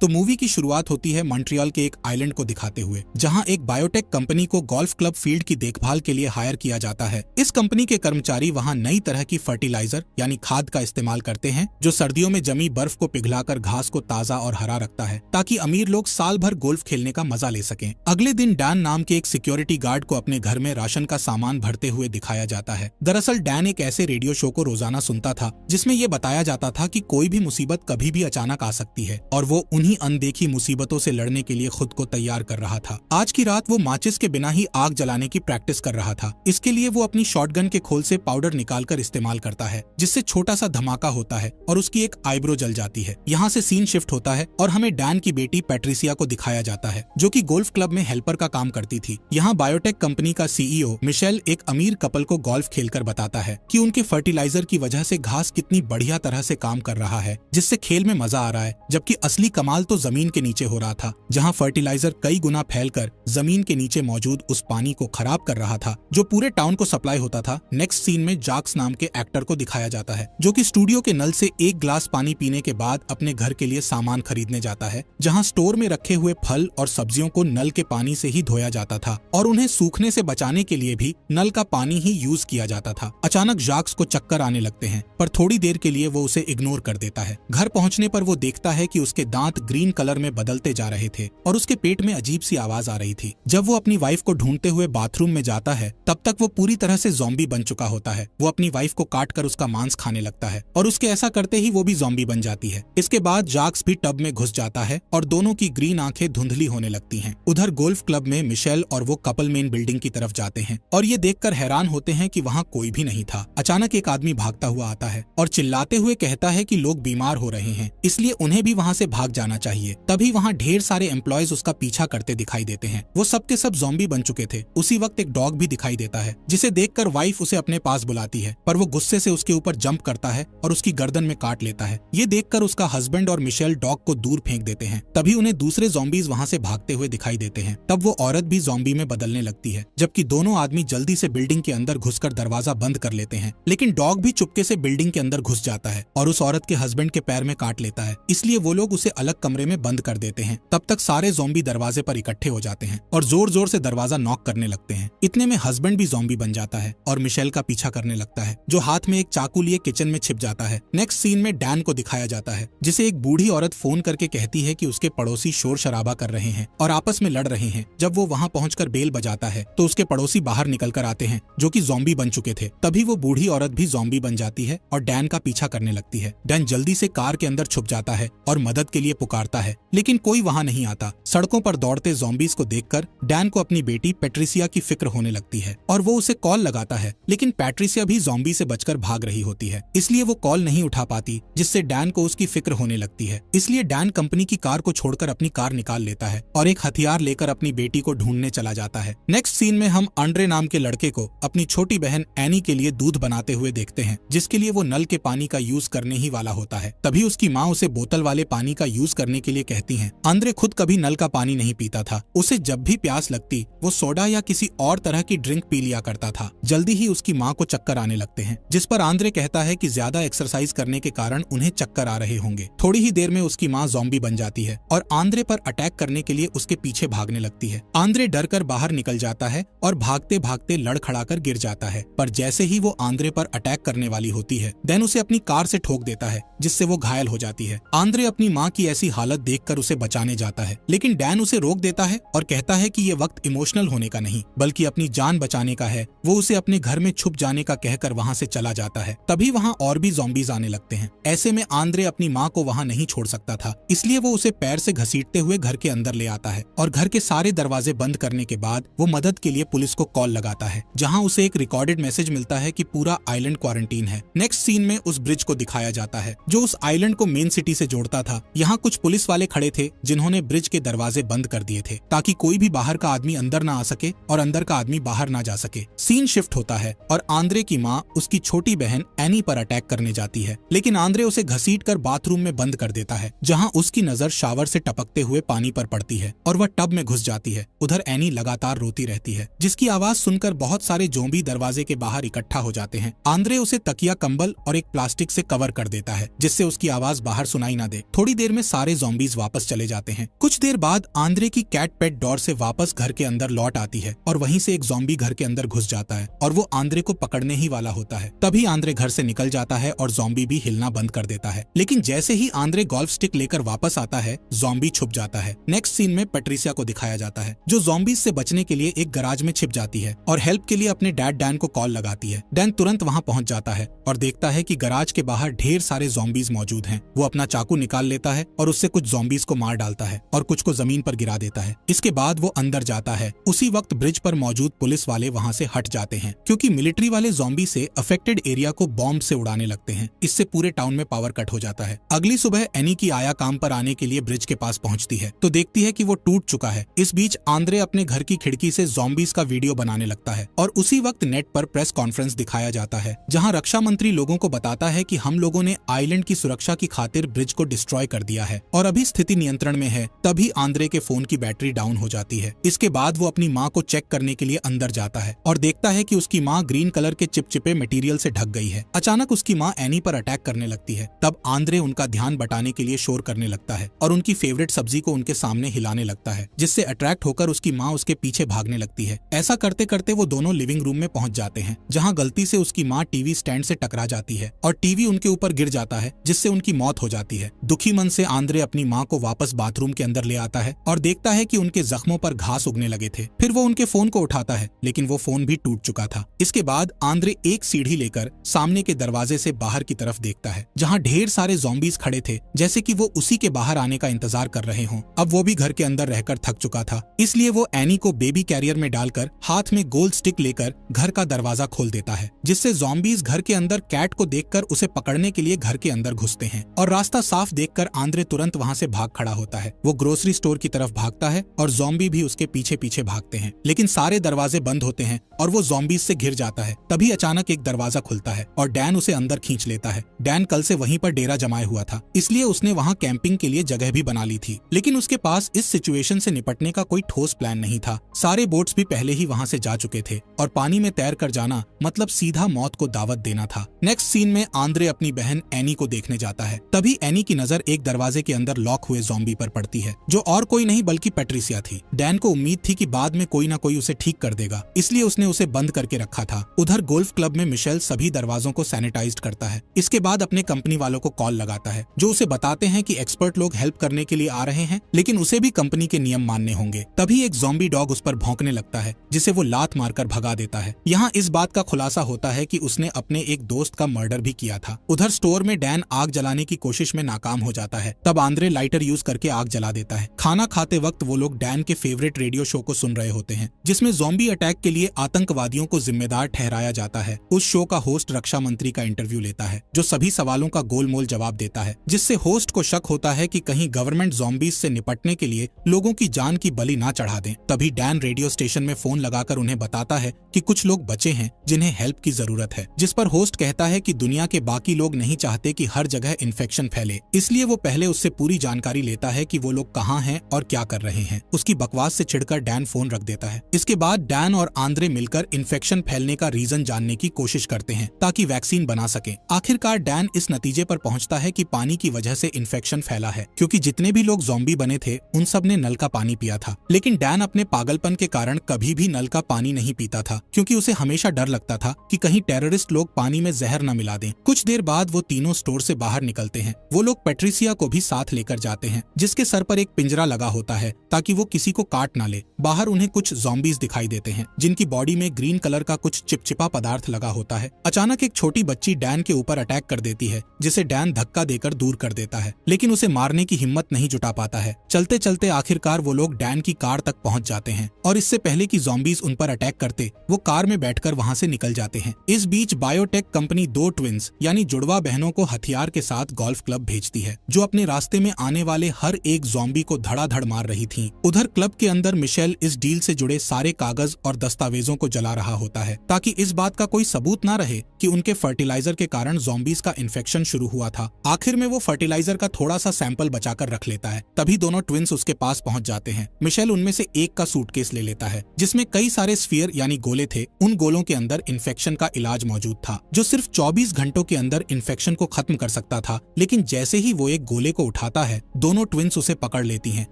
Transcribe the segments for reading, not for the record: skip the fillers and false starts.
तो मूवी की शुरुआत होती है मॉन्ट्रियल के एक आइलैंड को दिखाते हुए, जहां एक बायोटेक कंपनी को गोल्फ क्लब फील्ड की देखभाल के लिए हायर किया जाता है। इस कंपनी के कर्मचारी वहां नई तरह की फर्टिलाइजर यानी खाद का इस्तेमाल करते हैं, जो सर्दियों में जमी बर्फ को पिघलाकर घास को ताजा और हरा रखता है, ताकि अमीर लोग साल भर गोल्फ खेलने का मजा ले सकें। अगले दिन डैन नाम के एक सिक्योरिटी गार्ड को अपने घर में राशन का सामान भरते हुए दिखाया जाता है। दरअसल डैन एक ऐसे रेडियो शो को रोजाना सुनता था जिसमें ये बताया जाता था कि कोई भी मुसीबत कभी भी अचानक आ सकती है, और वो उन्हीं अनदेखी मुसीबतों से लड़ने के लिए खुद को तैयार कर रहा था। आज की रात वो माचिस के बिना ही आग जलाने की प्रैक्टिस कर रहा था। इसके लिए वो अपनी शॉटगन के खोल से पाउडर निकालकर इस्तेमाल करता है, जिससे छोटा सा धमाका होता है और उसकी एक आईब्रो जल जाती है। यहाँ से सीन शिफ्ट होता है और हमें डैन की बेटी पैट्रिसिया को दिखाया जाता है, जो कि गोल्फ क्लब में हेल्पर का काम करती थी। यहाँ बायोटेक कंपनी का सीईओ मिशेल एक अमीर कपल को गोल्फ खेलकर बताता है कि उनके फर्टिलाइजर की वजह से घास कितनी बढ़िया तरह से काम कर रहा है, जिससे खेल में मजा आ रहा है, जबकि असली कमाल तो जमीन के नीचे हो रहा था, जहां फर्टिलाइजर कई गुना फैलकर जमीन के नीचे मौजूद उस पानी को खराब कर रहा था जो पूरे टाउन को सप्लाई होता था। नेक्स्ट सीन में जैक्स नाम के एक्टर को दिखाया जाता है, जो कि स्टूडियो के नल से एक ग्लास पानी पीने के बाद अपने घर के लिए सामान खरीदने जाता है, जहां स्टोर में रखे हुए फल और सब्जियों को नल के पानी से ही धोया जाता था और उन्हें सूखने से बचाने के लिए भी नल का पानी ही यूज किया जाता था। अचानक जैक्स को चक्कर आने लगते हैं, पर थोड़ी देर के लिए वो उसे इग्नोर कर देता है। घर पहुंचने पर वो देखता है कि उसके दांत ग्रीन कलर में बदलते जा रहे थे और उसके पेट में अजीब सी आवाज आ रही थी। जब वो अपनी वाइफ को ढूंढते हुए बाथरूम में जाता है, तब तक वो पूरी तरह से ज़ॉम्बी बन चुका होता है। वो अपनी वाइफ को काट कर उसका मांस खाने लगता है और उसके ऐसा करते ही वो भी ज़ॉम्बी बन जाती है। इसके बाद जैक्स भी टब में घुस जाता है और दोनों की ग्रीन आंखें धुंधली होने लगती हैं। उधर गोल्फ क्लब में मिशेल और वो कपल मेन बिल्डिंग की तरफ जाते हैं और ये देखकर हैरान होते हैं कि वहाँ कोई भी नहीं था। अचानक एक आदमी भागता हुआ आता है और चिल्लाते हुए कहता है कि लोग बीमार हो रहे हैं, इसलिए उन्हें भी वहाँ से भाग जाना चाहिए। तभी वहाँ ढेर सारे एम्प्लॉयज उसका पीछा करते दिखाई देते हैं। वो सब के सब ज़ॉम्बी बन चुके थे। उसी वक्त एक डॉग भी दिखाई देता है, जिसे देखकर वाइफ उसे अपने पास बुलाती है, पर वो गुस्से से उसके ऊपर जंप करता है और उसकी गर्दन में काट लेता है। ये देखकर उसका हस्बैंड और मिशेल डॉग को दूर फेंक देते हैं। तभी उन्हें दूसरे ज़ॉम्बीज वहाँ से भागते हुए दिखाई देते हैं। तब वो औरत भी ज़ॉम्बी में बदलने लगती है, जबकि दोनों आदमी जल्दी से बिल्डिंग के अंदर घुसकर दरवाजा बंद कर लेते हैं। लेकिन डॉग भी चुपके से बिल्डिंग के अंदर घुस जाता है और उस औरत के हस्बैंड के पैर में काट लेता है, इसलिए वो लोग उसे अलग कमरे में बंद कर देते हैं। तब तक सारे ज़ॉम्बी दरवाजे पर इकट्ठे हो जाते हैं और जोर जोर से दरवाजा नॉक करने लगते हैं। इतने में हस्बैंड भी ज़ॉम्बी बन जाता है और मिशेल का पीछा करने लगता है, जो हाथ में एक चाकू लिए किचन में छिप जाता है। नेक्स्ट सीन में डैन को दिखाया जाता है, जिसे एक बूढ़ी औरत फोन करके कहती है कि उसके पड़ोसी शोर शराबा कर रहे हैं और आपस में लड़ रहे हैं। जब वो वहाँ पहुंचकर बेल बजाता है तो उसके पड़ोसी बाहर निकल कर आते हैं, जो कि ज़ॉम्बी बन चुके थे। तभी वो बूढ़ी औरत भी ज़ॉम्बी बन जाती है और डैन का पीछा करने लगती है। डैन जल्दी से कार के अंदर छुप जाता है और मदद के लिए पुकारता है, लेकिन कोई वहाँ नहीं आता। सड़कों पर दौड़ते ज़ॉम्बीज को देखकर डैन को अपनी बेटी पैट्रिसिया की फिक्र होने लगती है और वो उसे कॉल लगाता है, लेकिन पैट्रिसिया भी ज़ॉम्बी से बचकर भाग रही होती है, इसलिए वो कॉल नहीं उठा पाती, जिससे डैन को उसकी फिक्र होने लगती है। इसलिए डैन कंपनी की कार को छोड़कर अपनी कार निकाल लेता है और एक हथियार लेकर अपनी बेटी को ढूंढने चला जाता है। नेक्स्ट सीन में हम आंड्रे नाम के लड़के को अपनी छोटी बहन एनी के लिए दूध बनाते हुए देखते हैं, जिसके लिए वो नल के पानी का यूज करने ही वाला होता है। तभी उसकी माँ उसे बोतल वाले पानी का यूज करने के लिए कहती है। आंद्रे खुद कभी नल का पानी नहीं पीता था। उसे जब भी प्यास लगती वो सोडा या किसी और तरह की ड्रिंक पी लिया करता था। जल्दी ही उसकी माँ को चक्कर आने लगते हैं, जिस पर आंद्रे कहता है कि ज्यादा एक्सरसाइज करने के कारण उन्हें चक्कर आ रहे होंगे। थोड़ी ही देर में उसकी माँ ज़ॉम्बी बन जाती है और आंद्रे पर अटैक करने के लिए उसके पीछे भागने लगती है। आंद्रे डर कर बाहर निकल जाता है और भागते भागते लड़खड़ाकर गिर जाता है, पर जैसे ही वो आंद्रे पर अटैक करने वाली होती है, डैन उसे अपनी कार से ठोक देता है, जिससे वो घायल हो जाती है। आंद्रे अपनी माँ की ऐसी हालत देखकर उसे बचाने जाता है, लेकिन डैन उसे रोक देता है और कहता है कि ये वक्त इमोशनल होने का नहीं, बल्कि अपनी जान बचाने का है। वो उसे अपने घर में छुप जाने का कहकर वहाँ से चला जाता है। तभी वहाँ और भी ज़ॉम्बीज आने लगते हैं। ऐसे में आंद्रे अपनी माँ को वहाँ नहीं छोड़ सकता था, इसलिए वो उसे पैर से घसीटते हुए घर के अंदर ले आता है और घर के सारे दरवाजे बंद करने के बाद वो मदद के लिए पुलिस को कॉल लगाता है, जहाँ उसे एक रिकॉर्डेड मैसेज मिलता है कि पूरा आइलैंड क्वारंटीन है। नेक्स्ट सीन में उस ब्रिज को दिखाया जाता है जो उस आइलैंड को मेन सिटी से जोड़ता था। यहाँ कुछ पुलिस वाले खड़े थे जिन्होंने ब्रिज के दरवाजे बंद कर दिए थे, ताकि कोई भी बाहर का आदमी अंदर ना आ सके और अंदर का आदमी बाहर ना जा सके। सीन शिफ्ट होता है और आंद्रे की माँ उसकी छोटी बहन एनी पर अटैक करने जाती है, लेकिन आंद्रे उसे घसीटकर बाथरूम में बंद कर देता है, जहाँ उसकी नजर शावर से टपकते हुए पानी पर पड़ती है और वह टब में घुस जाती है। उधर एनी लगातार रोती रहती है, जिसकी आवाज सुनकर बहुत सारे ज़ॉम्बी दरवाजे के बाहर इकट्ठा हो जाते हैं। आंद्रे उसे तकिया, कंबल और एक प्लास्टिक से कवर कर देता है, जिससे उसकी आवाज बाहर सुनाई ना दे। थोड़ी देर में सारे सारे ज़ॉम्बीज वापस चले जाते हैं। कुछ देर बाद आंद्रे की कैट पेट डॉर से वापस घर के अंदर लौट आती है और वहीं से एक ज़ॉम्बी घर के अंदर घुस जाता है और वो आंद्रे को पकड़ने ही वाला होता है। तभी आंद्रे घर से निकल जाता है और ज़ॉम्बी भी हिलना बंद कर देता है। लेकिन जैसे ही आंद्रे गोल्फ स्टिक लेकर वापस आता है, ज़ॉम्बी छुप जाता है। नेक्स्ट सीन में पैट्रिसिया को दिखाया जाता है जो ज़ॉम्बीज से बचने के लिए एक गराज में छिप जाती है और हेल्प के लिए अपने डैड डैन को कॉल लगाती है। डैन तुरंत वहां पहुंच जाता है और देखता है कि गराज के बाहर ढेर सारे ज़ॉम्बीज मौजूद हैं। वो अपना चाकू निकाल लेता है और उससे कुछ ज़ॉम्बीज को मार डालता है और कुछ को जमीन पर गिरा देता है। इसके बाद वो अंदर जाता है। उसी वक्त ब्रिज पर मौजूद पुलिस वाले वहां से हट जाते हैं क्योंकि मिलिट्री वाले ज़ॉम्बी से अफेक्टेड एरिया को बॉम्ब से उड़ाने लगते हैं। इससे पूरे टाउन में पावर कट हो जाता है। अगली सुबह एनी की आया काम पर आने के लिए ब्रिज के पास पहुंचती है तो देखती है कि वो टूट चुका है। इस बीच आंद्रे अपने घर की खिड़की से ज़ॉम्बीज का वीडियो बनाने लगता है और उसी वक्त नेट पर प्रेस कॉन्फ्रेंस दिखाया जाता है जहां रक्षा मंत्री लोगों को बताता है कि हम लोगों ने आइलैंड की सुरक्षा की खातिर ब्रिज को डिस्ट्रॉय कर दिया है और अभी स्थिति नियंत्रण में है। तभी आंद्रे के फोन की बैटरी डाउन हो जाती है। इसके बाद वो अपनी माँ को चेक करने के लिए अंदर जाता है और देखता है कि उसकी माँ ग्रीन कलर के चिपचिपे मटेरियल से ढक गई है। अचानक उसकी माँ एनी पर अटैक करने लगती है। तब आंद्रे उनका ध्यान बटाने के लिए शोर करने लगता है और उनकी फेवरेट सब्जी को उनके सामने हिलाने लगता है जिससे अट्रैक्ट होकर उसकी माँ उसके पीछे भागने लगती है। ऐसा करते करते वो दोनों लिविंग रूम में पहुंच जाते हैं जहां गलती से उसकी माँ टीवी स्टैंड से टकरा जाती है और टीवी उनके ऊपर गिर जाता है जिससे उनकी मौत हो जाती है। दुखी मन से आंद्रे अपनी माँ को वापस बाथरूम के अंदर ले आता है और देखता है कि उनके जख्मों पर घास उगने लगे थे। फिर वो उनके फोन को उठाता है लेकिन वो फोन भी टूट चुका था। इसके बाद आंद्रे एक सीढ़ी लेकर सामने के दरवाजे से बाहर की तरफ देखता है जहाँ ढेर सारे ज़ॉम्बीज खड़े थे जैसे कि वो उसी के बाहर आने का इंतजार कर रहे हों। अब वो भी घर के अंदर रहकर थक चुका था, इसलिए वो एनी को बेबी कैरियर में डालकर हाथ में गोल्ड स्टिक लेकर घर का दरवाजा खोल देता है जिससे ज़ॉम्बीज घर के अंदर कैट को देखकर उसे पकड़ने के लिए घर के अंदर घुसते हैं और रास्ता साफ देखकर आंद्रे तुरंत वहां से भाग खड़ा होता है। वो ग्रोसरी स्टोर की तरफ भागता है और ज़ॉम्बी भी उसके पीछे पीछे भागते हैं लेकिन सारे दरवाजे बंद होते हैं और वो ज़ॉम्बीज से घिर जाता है। तभी अचानक एक दरवाजा खुलता है और डैन उसे अंदर खींच लेता है। डैन कल से वहीं पर डेरा जमाए हुआ था इसलिए उसने वहाँ कैंपिंग के लिए जगह भी बना ली थी, लेकिन उसके पास इस सिचुएशन से निपटने का कोई ठोस प्लान नहीं था। सारे बोट्स भी पहले ही वहाँ से जा चुके थे और पानी में तैर कर जाना मतलब सीधा मौत को दावत देना था। नेक्स्ट सीन में आंद्रे अपनी बहन एनी को देखने जाता है। तभी एनी की नजर एक दरवाजे के अंदर लॉक हुए ज़ॉम्बी पर पड़ती है जो और कोई नहीं बल्कि पैट्रिसिया थी। डैन को उम्मीद थी कि बाद में कोई ना कोई उसे ठीक कर देगा, इसलिए उसने उसे बंद करके रखा था। उधर गोल्फ क्लब में मिशेल सभी दरवाजों को सैनिटाइज करता है। इसके बाद अपने कंपनी वालों को कॉल लगाता है जो उसे बताते हैं कि एक्सपर्ट लोग हेल्प करने के लिए आ रहे हैं लेकिन उसे भी कंपनी के नियम मानने होंगे। तभी एक ज़ॉम्बी डॉग उस पर भौंकने लगता है जिसे वो लात मारकर भगा देता है। यहाँ इस बात का खुलासा होता है कि उसने अपने एक दोस्त का मर्डर भी किया था। उधर स्टोर में डैन आग जलाने की कोशिश में नाकाम हो जाता है। तब आंद्रे लाइटर यूज करके आग जला देता है। खाना खाते वक्त वो लोग डैन के फेवरेट रेडियो शो को सुन रहे होते हैं जिसमें ज़ॉम्बी अटैक के लिए आतंकवादियों को जिम्मेदार ठहराया जाता है। उस शो का होस्ट रक्षा मंत्री का इंटरव्यू लेता है जो सभी सवालों का गोलमोल जवाब देता है जिससे होस्ट को शक होता है कि कहीं गवर्नमेंट ज़ॉम्बीज से निपटने के लिए लोगों की जान की बलि ना चढ़ा दें। तभी डैन रेडियो स्टेशन में फोन लगाकर उन्हें बताता है कि कुछ लोग बचे हैं जिन्हें हेल्प की जरूरत है, जिस पर होस्ट कहता है कि दुनिया के बाकी लोग नहीं चाहते कि हर जगह इन्फेक्शन फैले, इसलिए वो पहले उससे पूरी जानकारी लेता है कि वो लोग कहाँ हैं और क्या कर रहे हैं। उसकी बकवास से चिढ़कर डैन फोन रख देता है। इसके बाद डैन और आंद्रे मिलकर इन्फेक्शन फैलने का रीजन जानने की कोशिश करते हैं ताकि वैक्सीन बना सके। आखिरकार डैन इस नतीजे पर पहुंचता है कि पानी की वजह से इन्फेक्शन फैला है क्योंकि जितने भी लोग ज़ॉम्बी बने थे उन सब ने नल का पानी पिया था। लेकिन डैन अपने पागलपन के कारण कभी भी नल का पानी नहीं पीता था क्योंकि उसे हमेशा डर लगता था कि कहीं टेररिस्ट लोग पानी में जहर न मिला दें। कुछ देर बाद वो तीनों स्टोर से बाहर निकलते हैं। वो लोग पैट्रिसिया को भी साथ लेकर जाते हैं जिसके सर पर एक पिंजरा लगा होता है ताकि वो किसी को काट ना ले। बाहर उन्हें कुछ ज़ॉम्बीज दिखाई देते हैं जिनकी बॉडी में ग्रीन कलर का कुछ चिपचिपा पदार्थ लगा होता है। अचानक एक छोटी बच्ची डैन के ऊपर अटैक कर देती है जिसे डैन धक्का देकर दूर कर देता है लेकिन उसे मारने की हिम्मत नहीं जुटा पाता है। चलते चलते आखिरकार वो लोग डैन की कार तक पहुंच जाते हैं और इससे पहले कि ज़ॉम्बीज उन पर अटैक करते वो कार में बैठकर वहां से निकल जाते हैं। इस बीच बायोटेक कंपनी 2 ट्विंस यानी जुड़वा बहनों को हथियार के साथ गोल्फ क्लब भेजती है जो अपने रास्ते में आने वाले हर एक ज़ॉम्बी को धड़ाधड़ मार रही थी। उधर क्लब के अंदर मिशेल इस डील से जुड़े सारे कागज और दस्तावेजों को जला रहा होता है ताकि इस बात का कोई सबूत ना रहे कि उनके फर्टिलाइजर के कारण ज़ॉम्बीज का इन्फेक्शन शुरू हुआ था। आखिर में वो फर्टिलाइजर का थोड़ा सा सैंपल बचाकर रख लेता है। तभी दोनों ट्विंस उसके पास पहुंच जाते हैं। मिशेल उनमें से एक का सूटकेस ले लेता है जिसमें कई सारे स्फीयर यानी गोले थे। उन गोलों के अंदर इन्फेक्शन का इलाज मौजूद था जो सिर्फ 24 घंटों के अंदर इन्फेक्शन को खत्म कर सकता था। लेकिन जैसे ही वो एक गोले को उठाता है, दोनों ट्विंस उसे पकड़ लेती हैं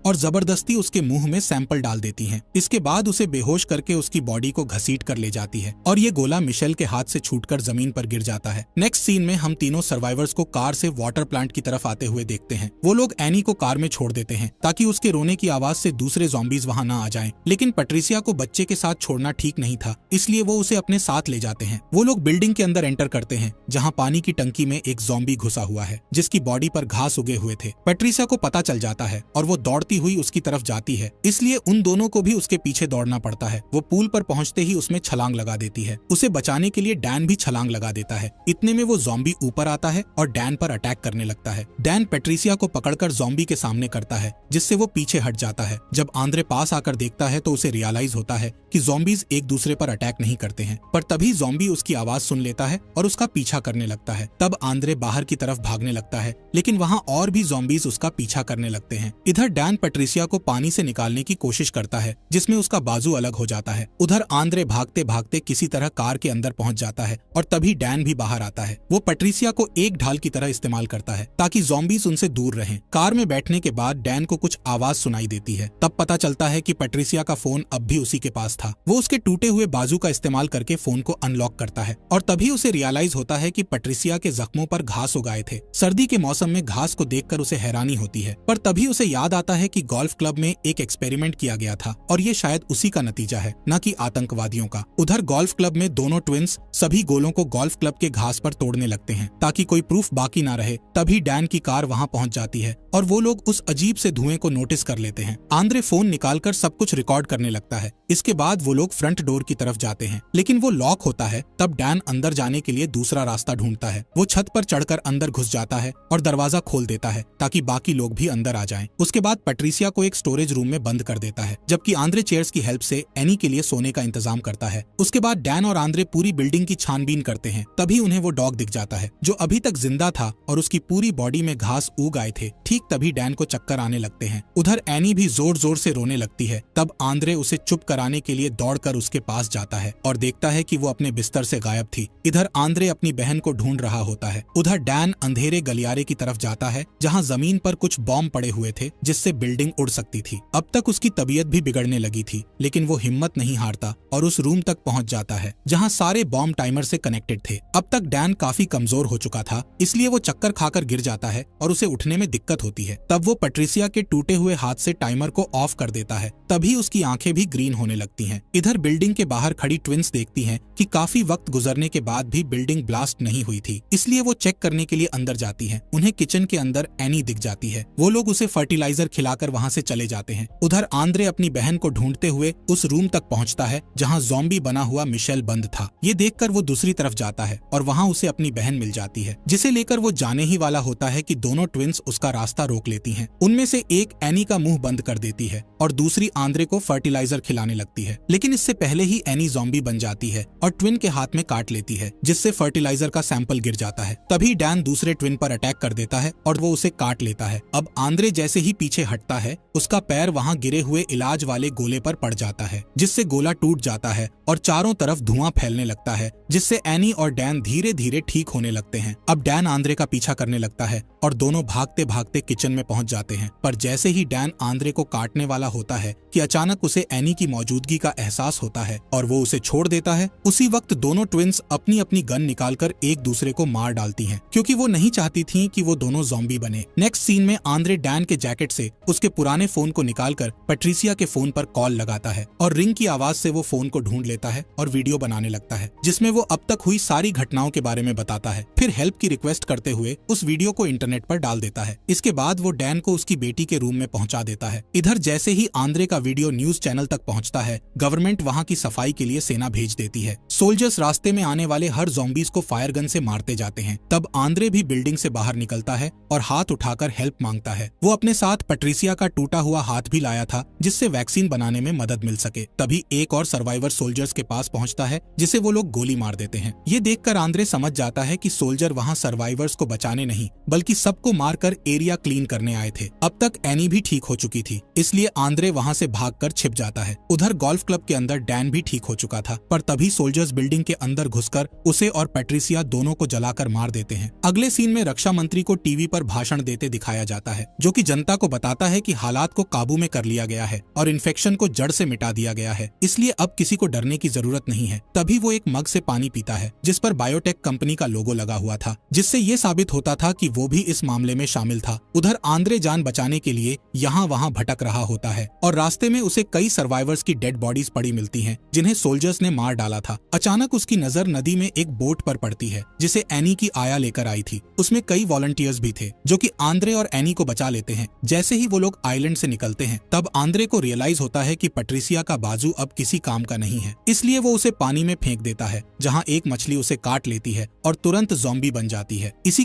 और जबरदस्ती उसके मुंह में सैंपल डाल देती हैं। इसके बाद उसे बेहोश करके उसकी बॉडी को घसीट कर ले जाती है और ये गोला मिशेल के हाथ से छूटकर जमीन पर गिर जाता है। नेक्स्ट सीन में हम तीनों सर्वाइवर्स को कार से वाटर प्लांट की तरफ आते हुए देखते हैं। वो लोग एनी को कार में छोड़ देते हैं ताकि उसके रोने की आवाज से दूसरे ज़ॉम्बीज वहां ना आ जाएं। लेकिन पैट्रिसिया को बच्चे के साथ छोड़ना ठीक नहीं था, इसलिए वो उसे अपने साथ ले जाते हैं। वो लोग बिल्डिंग के अंदर एंटर करते हैं जहां पानी की टंकी में एक ज़ॉम्बी घुसा हुआ है जिसकी बॉडी पर घास उगे हुए थे। पैट्रिसिया को पता चल जाता है और वो दौड़ती हुई उसकी तरफ जाती है, इसलिए उन दोनों को भी उसके पीछे दौड़ना पड़ता है। वो पूल पर पहुंचते ही उसमें छलांग लगा देती है। उसे बचाने के लिए डैन भी छलांग लगा देता है। इतने में वो ज़ॉम्बी ऊपर आता है और डैन पर अटैक करने लगता है। डैन पैट्रिसिया को पकड़कर ज़ॉम्बी के सामने करता है जिससे वो पीछे हट जाता है। जब आंद्रे पास आकर देखता है तो उसे रियलाइज होता है कि ज़ॉम्बीज एक दूसरे पर अटैक नहीं करते हैं, पर तभी ज़ॉम्बी उसकी आवाज सुन लेता है और उसका पीछा करने लगता है। तब आंद्रे बाहर की तरफ भागने लगता है, लेकिन वहाँ और भी ज़ॉम्बीज उसका पीछा करने लगते हैं। इधर डैन पैट्रिसिया को पानी से निकालने की कोशिश करता है जिसमें उसका बाजू अलग हो जाता है। उधर आंद्रे भागते भागते किसी तरह कार के अंदर पहुंच जाता है और तभी डैन भी बाहर आता है। वो पैट्रिसिया को एक ढाल की तरह इस्तेमाल करता है ताकि ज़ॉम्बीज उनसे दूर रहें। कार में बैठने के बाद डैन को कुछ आवाज सुनाई देती है। तब पता चलता है कि पैट्रिसिया का फोन अब भी उसी के पास था। वो उसके टूटे हुए बाजू का इस्तेमाल करके फोन को अनलॉक करता है और तभी उसे रियलाइज होता है कि पैट्रिसिया के जख्मों पर घास उगाए थे। सर्दी के मौसम में घास को देखकर उसे हैरानी होती है, पर तभी उसे याद आता है कि गोल्फ क्लब में एक एक्सपेरिमेंट किया गया था और ये शायद उसी का नतीजा है, न कि आतंकवादियों का। उधर गोल्फ क्लब में दोनों ट्विंस सभी गोलों को गोल्फ क्लब के घास पर तोड़ने लगते हैं ताकि कोई प्रूफ बाकी ना रहे। तभी डैन की कार वहां पहुंच जाती है और वो लोग उस अजीब से धुएं को नोटिस कर लेते हैं। आंद्रे फोन निकालकर सब कुछ रिकॉर्ड करने लगता है। इसके बाद वो लोग फ्रंट डोर की तरफ जाते हैं, लेकिन वो लॉक होता है। तब डैन अंदर जाने के लिए दूसरा रास्ता ढूंढता है। वो छत पर चढ़कर अंदर घुस जाता है और दरवाजा खोल देता है ताकि बाकी लोग भी अंदर आ जाएं। उसके बाद पैट्रिसिया को एक स्टोरेज रूम में बंद कर देता है, जबकि आंद्रे चेयर्स की हेल्प से एनी के लिए सोने का इंतजाम करता है। उसके बाद डैन और आंद्रे पूरी बिल्डिंग की छानबीन करते हैं। तभी उन्हें वो डॉग दिख जाता है जो अभी तक जिंदा था और उसकी पूरी बॉडी में घास उग आए थे। ठीक तभी डैन को चक्कर आने लगते हैं। उधर एनी भी जोर जोर से रोने लगती है। तब आंद्रे उसे चुप कराने के लिए दौड़कर उसके पास जाता है और देखता है कि वो अपने बिस्तर से गायब थी। इधर आंद्रे अपनी बहन को ढूंढ रहा होता है। उधर डैन अंधेरे गलियारे की तरफ जाता है जहां जमीन पर कुछ बॉम्ब पड़े हुए थे जिससे बिल्डिंग उड़ सकती थी। अब तक उसकी तबीयत भी बिगड़ने लगी थी, लेकिन वो हिम्मत नहीं हारता और उस रूम तक पहुंच जाता है जहां सारे बॉम्ब टाइमर से कनेक्टेड थे। अब तक डैन काफी कमजोर हो चुका था, इसलिए वो चक्कर खाकर गिर जाता है और उसे उठने में दिक्कत होती है। तब वो पैट्रिसिया के टूटे हुए हाथ से टाइमर को ऑफ कर देता है। तभी उसकी आंखें भी ग्रीन होने लगती हैं। इधर बिल्डिंग के बाहर खड़ी ट्विंस देखती हैं कि काफी वक्त गुजरने के बाद भी बिल्डिंग ब्लास्ट नहीं हुई थी, इसलिए वो चेक करने के लिए अंदर जाती हैं। उन्हें किचन के अंदर एनी दिख जाती है। वो लोग उसे फर्टिलाइजर खिलाकर वहां से चले जाते हैं। उधर आंद्रे अपनी बहन को ढूंढते हुए उस रूम तक पहुंचता है जहां ज़ॉम्बी बना हुआ मिशेल बंद था। ये देखकर वो दूसरी तरफ जाता है और वहां उसे अपनी बहन मिल जाती है, जिसे लेकर वो जाने ही वाला होता है कि दोनों ट्विंस उसका रास्ता रोक लेती हैं। उनमें से एक एनी का मुंह बंद कर देती है और दूसरी आंद्रे को फर्टिलाइजर खिलाने लगती है। लेकिन इससे पहले ही एनी ज़ॉम्बी बन जाती है और ट्विन के हाथ में काट लेती है, जिससे फर्टिलाइजर का सैंपल गिर जाता है। तभी डैन दूसरे ट्विन पर अटैक कर देता है और वो उसे काट लेता है। अब आंद्रे जैसे ही पीछे हटता है, उसका पैर वहां गिरे हुए इलाज वाले गोले पर पड़ जाता है, जिससे गोला टूट जाता है और चारों तरफ धुआं फैलने लगता है, जिससे एनी और डैन धीरे धीरे ठीक होने लगते हैं। अब डैन आंद्रे का पीछा करने लगता है और दोनों भागते भागते किचन में पहुंच जाते हैं। पर जैसे ही डैन आंद्रे को काटने वाला होता है कि अचानक उसे एनी की मौजूदगी का एहसास होता है और वो उसे छोड़ देता है। उसी वक्त दोनों ट्विंस अपनी अपनी गन निकालकर एक दूसरे को मार डालती हैं, क्योंकि वो नहीं चाहती थी कि वो दोनों ज़ॉम्बी बने। नेक्स्ट सीन में आंद्रे डैन के जैकेट से उसके पुराने फोन को निकालकर पैट्रिसिया के फोन पर कॉल लगाता है और रिंग की आवाज से वो फोन को ढूंढ लेता है और वीडियो बनाने लगता है, जिसमें वो अब तक हुई सारी घटनाओं के बारे में बताता है। फिर हेल्प की रिक्वेस्ट करते हुए उस वीडियो को इंटरनेट पर डाल देता है। इसके बाद वो डैन को उसकी बेटी के रूम में पहुंचा देता है। इधर जैसे ही आंद्रे का वीडियो न्यूज चैनल तक पहुंचता है, गवर्नमेंट वहां की सफाई के लिए सेना भेज देती है। सोल्जर्स रास्ते में आने वाले हर ज़ॉम्बीज को फायर गन से मारते जाते हैं। तब आंद्रे भी बिल्डिंग से बाहर निकलता है और हाथ उठाकर हेल्प मांगता है। वो अपने साथ पैट्रिसिया का टूटा हुआ हाथ भी लाया था, जिससे वैक्सीन बनाने में मदद मिल सके। तभी एक और सर्वाइवर सोल्जर्स के पास पहुंचता है, जिसे वो लोग गोली मार देते हैं। ये देखकर आंद्रे समझ जाता है कि सोल्जर वहां सर्वाइवर्स को बचाने नहीं, बल्कि सबको मारकर एरिया क्लीन करने आए थे। अब तक एनी भी ठीक हो चुकी थी, इसलिए आंद्रे वहां से भागकर छिप जाता है। उधर गोल्फ क्लब के अंदर डैन भी ठीक हो चुका था, पर तभी सोल्जर्स बिल्डिंग के अंदर घुसकर उसे और पैट्रिसिया दोनों को जलाकर मार देते हैं। अगले सीन में रक्षा मंत्री को टीवी पर भाषण देते दिखाया जाता है, जो कि जनता को बताता है कि हालात को काबू में कर लिया गया है और इन्फेक्शन को जड़ से मिटा दिया गया है, इसलिए अब किसी को डरने की जरूरत नहीं है। तभी वो एक मग से पानी पीता है जिस पर बायोटेक कंपनी का लोगो लगा हुआ था, जिससे ये साबित होता था कि वो भी इस मामले में शामिल था। उधर आंद्रे जान बचाने के लिए यहाँ वहाँ भटक रहा होता है और रास्ते में उसे कई सर्वाइवर्स की डेड बॉडीज पड़ी मिलती हैं, जिन्हें सोल्जर्स ने मार डाला था। अचानक उसकी नजर नदी में एक बोट पर पड़ती है जिसे एनी की आया लेकर आई थी। उसमें कई वॉलंटियर्स भी थे जो कि आंद्रे और एनी को बचा लेते हैं। जैसे ही वो लोग आइलैंड से निकलते हैं, तब आंद्रे को रियलाइज होता है कि पैट्रिसिया का बाजू अब किसी काम का नहीं है, इसलिए वो उसे पानी में फेंक देता है, जहाँ एक मछली उसे काट लेती है और तुरंत ज़ॉम्बी बन जाती है। इसी के